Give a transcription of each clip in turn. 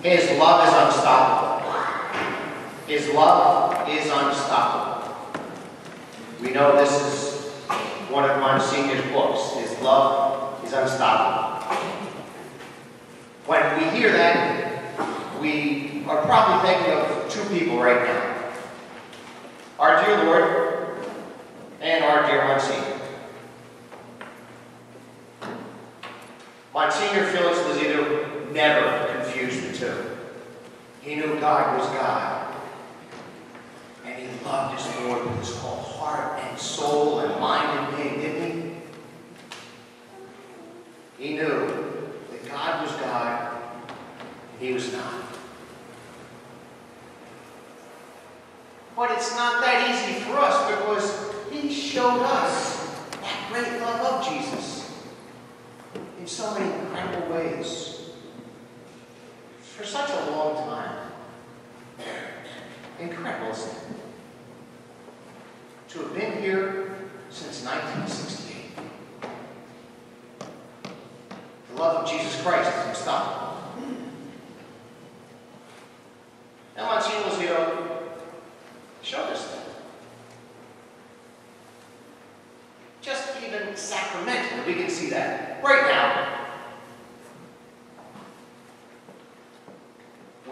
His love is unstoppable. His love is unstoppable. We know this is one of Monsignor's books. His love is unstoppable. When we hear that, we are probably thinking of two people right now. Our dear Lord and our dear Monsignor. Monsignor Felix Losito never confused the two. He knew God was God. And he loved his Lord with his whole heart and soul and mind and being, didn't he? He knew that God was God and he was not. But it's not that easy for us because he showed us that great love of Jesus in so many incredible ways for such a long time. Incredible, isn't it? To have been here since 1968. The love of Jesus Christ is unstoppable. Now, Monsignor Losito showed us that. Just even sacramentally, we can see that. Right now,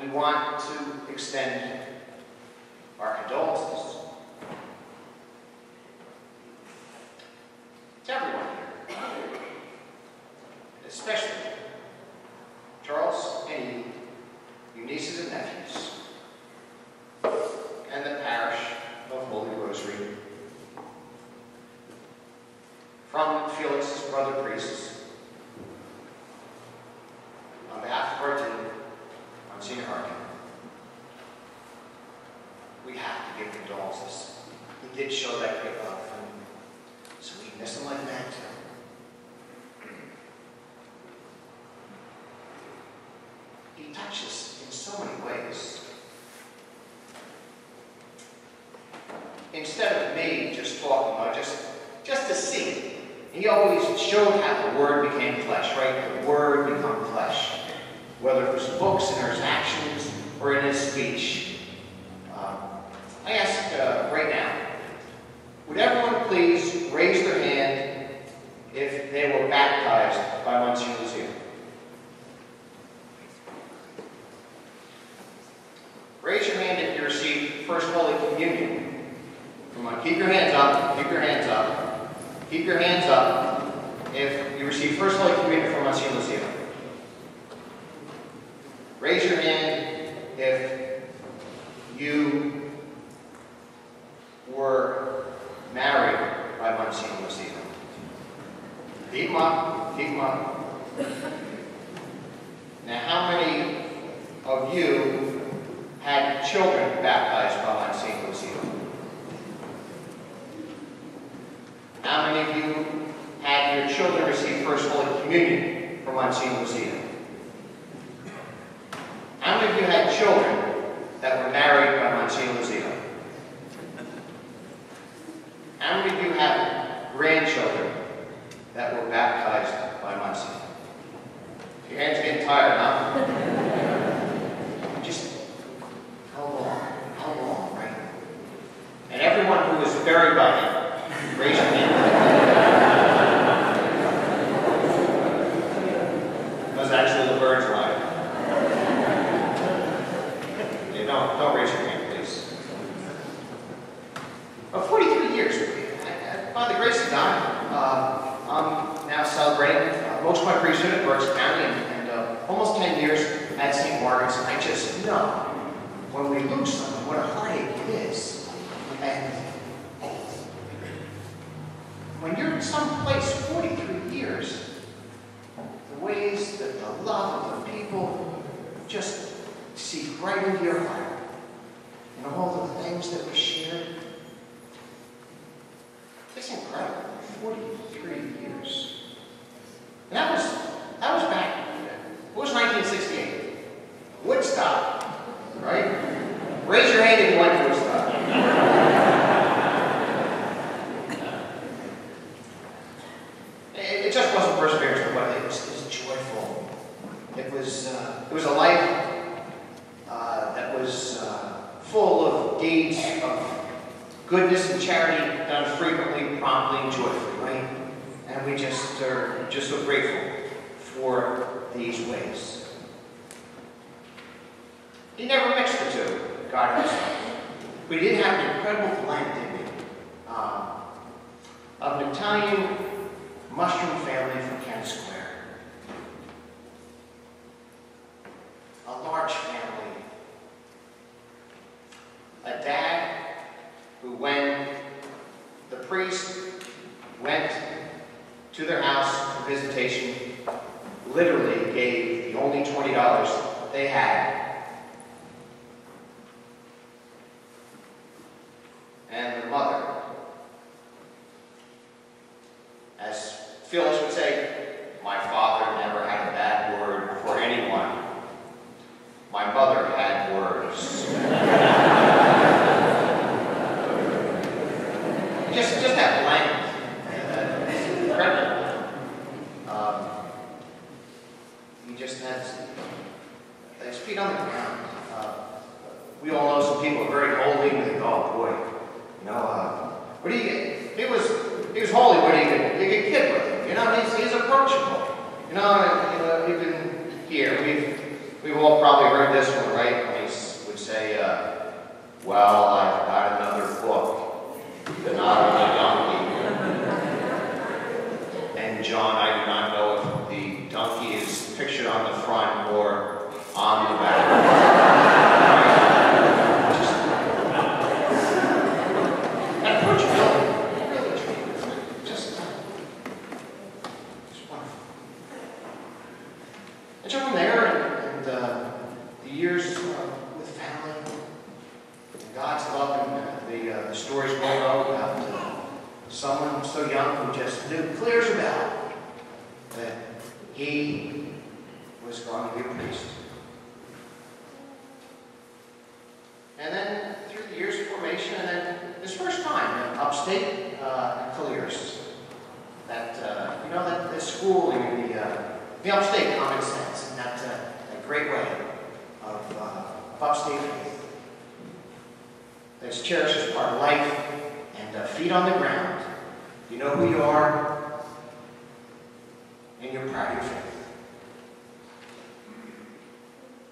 we want to extend our condolences to everyone here, especially Charles and you nieces and nephews, and the parish of Holy Rosary. From Felix's brother priests, on behalf of our dean, Monsignor Harkin, we have to give condolences. He did show that great love, and so we miss him like that too. He touched us in so many ways. Instead of me just talking about just to see it, he always showed how the Word became flesh, right? The Word become flesh. Whether it was books in his actions or in his speech. I ask right now, would everyone please raise their hand if they were baptized by Monsignor Losito? Raise your hand if you received First Holy Communion. Come on, keep your hands up, keep your hands up. Keep your hands up if you received First Holy Communion from Monsignor Losito. Raise your hand if you were married by Monsignor Losito. Keep them up, keep them up. Now, how many of you had children baptized by Monsignor Losito? How many of you had your children receive First Holy Communion from Monsignor Losito? How many of you had children that were married by Monsignor Losito? How many of you have grandchildren that were baptized by Monsignor? Your hands getting tired, huh? Just how long, right? And everyone who was buried by him, raise your hand. That was actually the bird's line. Don't raise your hand, please. 43 years. By the grace of God, I'm now celebrating most of my priesthood at Berks County and almost 10 years at St. Margaret's. I just know when we lose someone, what a heartache it is. And when you're in some place 43 years, the ways that the love of the people just seep right into your heart. And all the things that we shared. It's incredible. 43 years. And that was back. What was 1968? Woodstock. Right? Raise your hand if you went to Woodstock. It just wasn't perseverance, but it was joyful. It was a life are just so grateful for these ways. He never mixed the two, God himself. We did have an incredible blend, didn't we? Of an Italian mushroom family from Kent Square. A large family. A dad who, when the priest went to their house for visitation, literally gave the only $20 they had. And the mother, as Phyllis would say, my father never had a bad word for anyone. My mother had words. just that blend. It's incredible. He just has his feet on the ground. We all know some people are very holy and think, oh boy, you know, what do you get? He was holy, but you could kid with him. You know, he's approachable. You know, even here, we've all probably heard this one, right? When he would say, well, I've got another book, but not on a donkey. And John, I do not know if the donkey is pictured on the front or on the back. And approachability, really just wonderful. And so from there, and the years with family, and God's love, and the stories we know about someone so young who just knew clear as a bell that he was going to be a priest. And then through the years of formation, and then his first time in upstate Colliers, that you know, that schooling, the upstate common sense, and that great way of upstate faith that's cherished as part of life, and feet on the ground. You know who you are, and you're proud of your faith.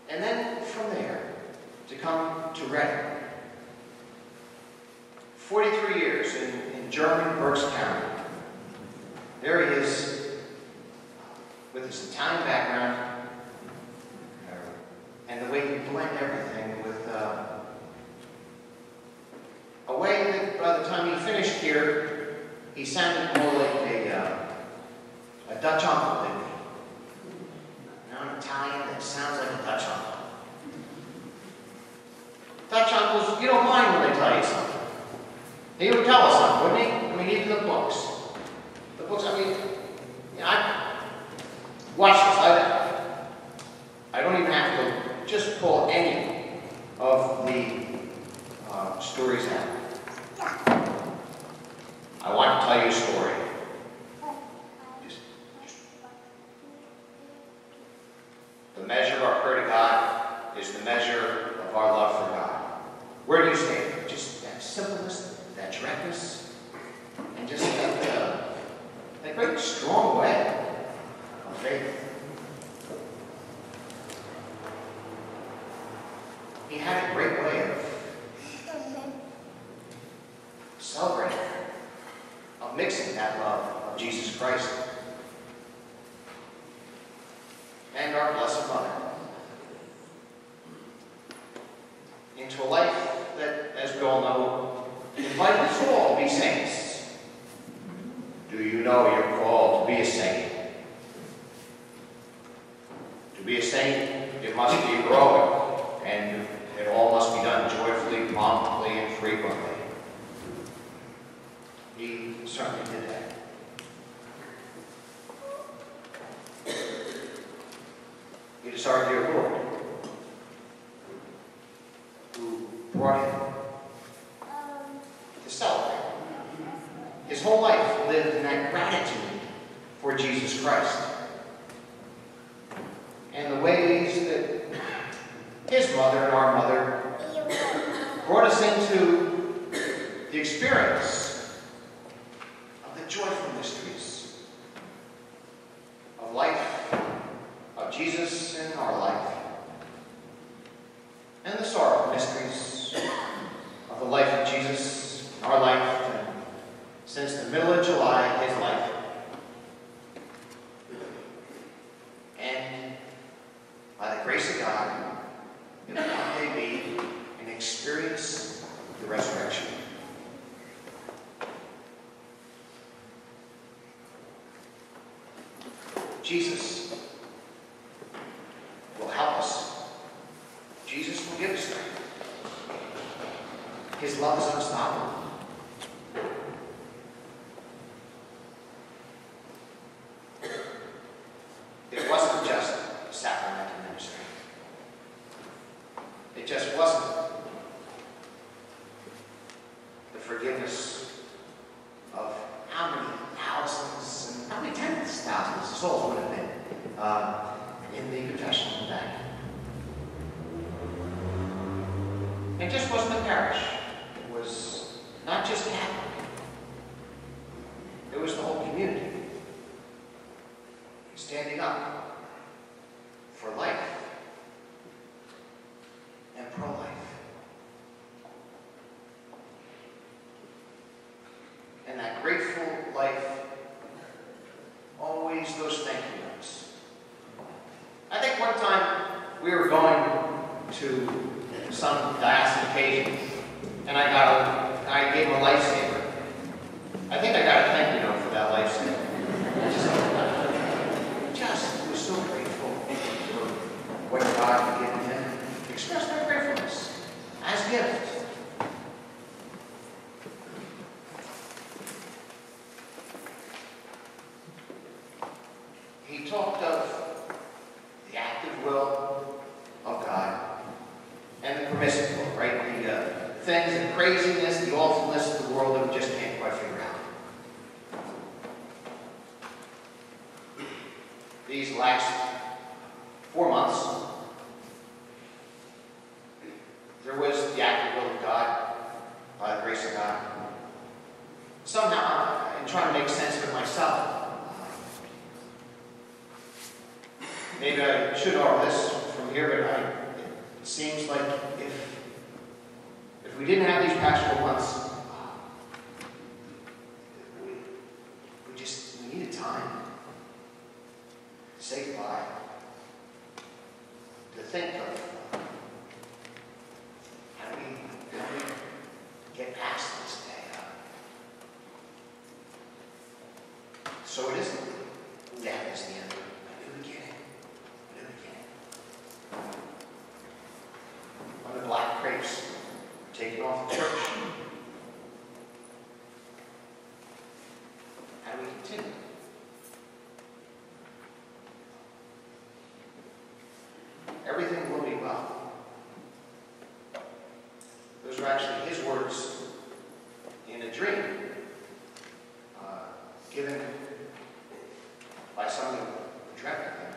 And then from there, to come to Reading. 43 years in German Berks County. There he is, with his Italian background, and the way he blended everything with a way that by the time he finished here, he sounded more like a Dutch uncle, didn't he? You know, an Italian that sounds like a Dutch uncle. Dutch uncles, you don't mind when they tell you something. He would tell us something, wouldn't he? I mean, even the books. The books, I mean, you know, watch this. I don't even have to just pull any of the stories out. I want to tell you a story. The measure of our prayer to God is the measure of our love for God. Where do you stand? Just that simpleness, that directness, and just that great strong way of faith. He had a great way of celebrating, of mixing that love of Jesus Christ and our Blessed Mother into a life that, as we all know, invites us all to be saints. Do you know you're called to be a saint? To be a saint, it must be heroic, and it all must be done joyfully, promptly, and frequently. He certainly did that. It is our dear Lord who brought him to celebrate. His whole life lived in that gratitude for Jesus Christ. And the ways that his mother and our mother brought us into the experience of the joyful mysteries since the middle of July, his life. And by the grace of God, it will one day be an experience of the resurrection. Jesus will help us. Jesus will give us strength. His love is unstoppable. It wasn't just sacramental ministry. It just wasn't the forgiveness of how many thousands and how many tens of thousands of souls would have been in the confession in the back. It just wasn't the parish. It was not just Catholic. It was the whole community standing up for life and pro-life. And that grateful life, always those thank you notes. I think one time we were going to some last occasion, and I gave him a lifesaver. I think I got a thank you note for that lifesaver. Just was so grateful for what God had given him. Expressed my gratefulness as a gift. He talked of the active will of God and the permissive will, right? The things, the craziness, the awfulness of the world that we just can't quite figure out. These last 4 months, there was the active will of God, by the grace of God. Somehow, in trying to make sense of it myself, maybe I should offer this from here, but it seems like if we didn't have these pastoral months, we needed time to say goodbye, to think of how do we get past this day. So it isn't death is the end. A new beginning. A new beginning. When the black crepes are taken off the church, how do we continue? Everything will be well. Those are actually his words in a dream given by someone who dreamt of him.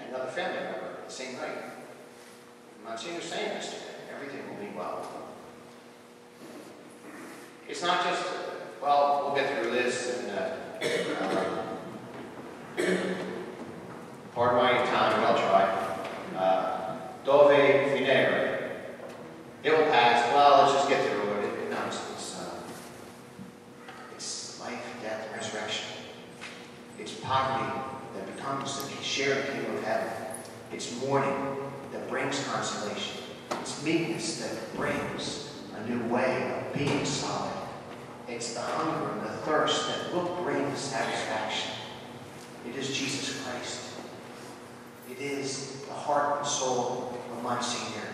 Another family member the same night. Monsignor was saying yesterday, everything will be well. It's not just, well, we'll get through this and pardon my Italian, but I'll try. Dove finire. It will pass. Well, let's just get through it. No, it's life, death, and resurrection. It's poverty that becomes the shared kingdom of heaven. It's mourning that brings consolation. It's meekness that brings a new way of being solid. It's the hunger and the thirst that will bring satisfaction. It is Jesus Christ. It is the heart and soul of Monsignor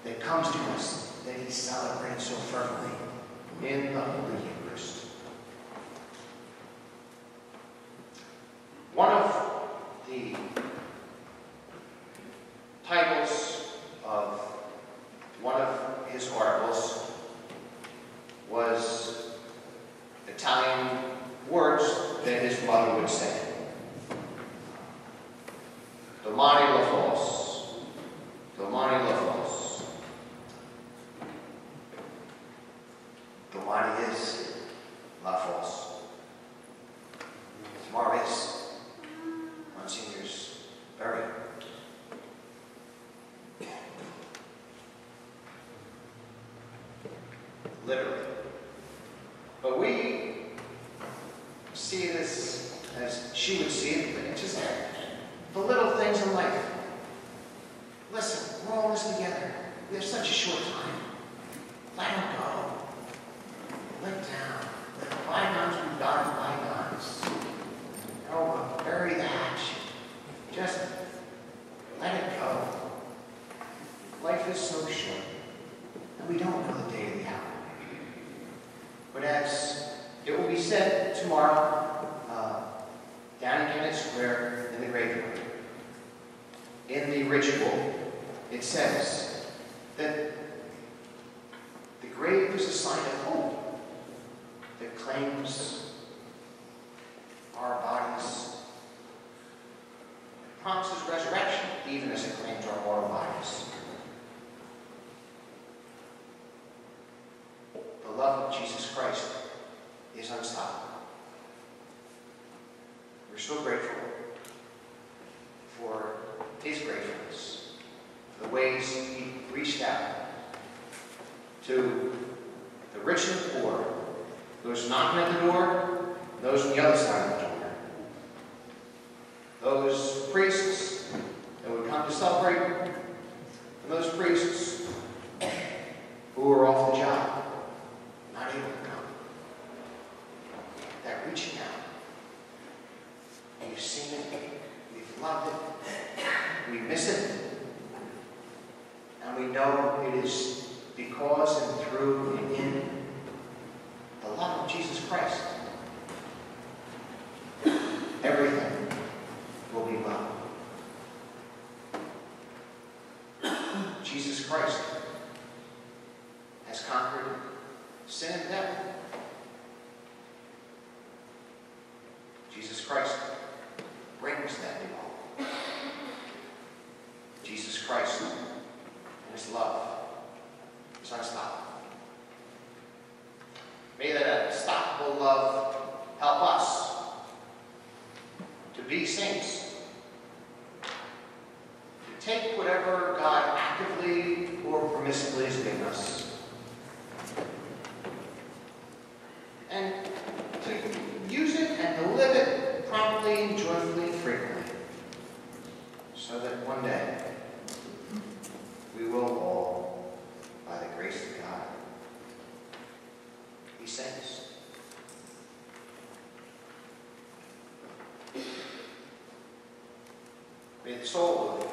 that comes to us, that he celebrates so fervently in the Holy Eucharist. One of the titles of one of his articles was Italian words that his mother would say. Domani la fos. Domani la fos. Domani is la fos. Tomorrow is Monsignor's burial. Literally. But we see it as she would see it, but just the little things in life. Listen, we're all in this together. We have such a short time. Let them go. Let down. Let the bygones be bygones. Oh, bury the hatchet. Just let it go. Life is so short, and we don't know the day or the hour. But as it will be said tomorrow, down in Kennett Square in the graveyard, in the ritual, it says that the grave is a sign of hope that claims our bodies. It promises resurrection, even as it claims our mortal bodies. The love of Jesus Christ is unstoppable. We're so grateful for his gratefulness, for the ways he reached out to the rich and the poor, those knocking at the door, those on the other side of the door, those priests that would come to celebrate, and those priests who were off the job, not able to come. That reaching out. We've seen it, we've loved it, we miss it, and we know it is because and through and in the love of Jesus Christ. Everything will be well. Jesus Christ has conquered sin and death. Jesus Christ brings that new hope. Jesus Christ and his love is unstoppable. May that unstoppable love help us to be saints, to take whatever God actively or permissively has given us, and to use it and to live it promptly and joyfully and frequently, so that one day we will all, by the grace of God, be saints. May the soul of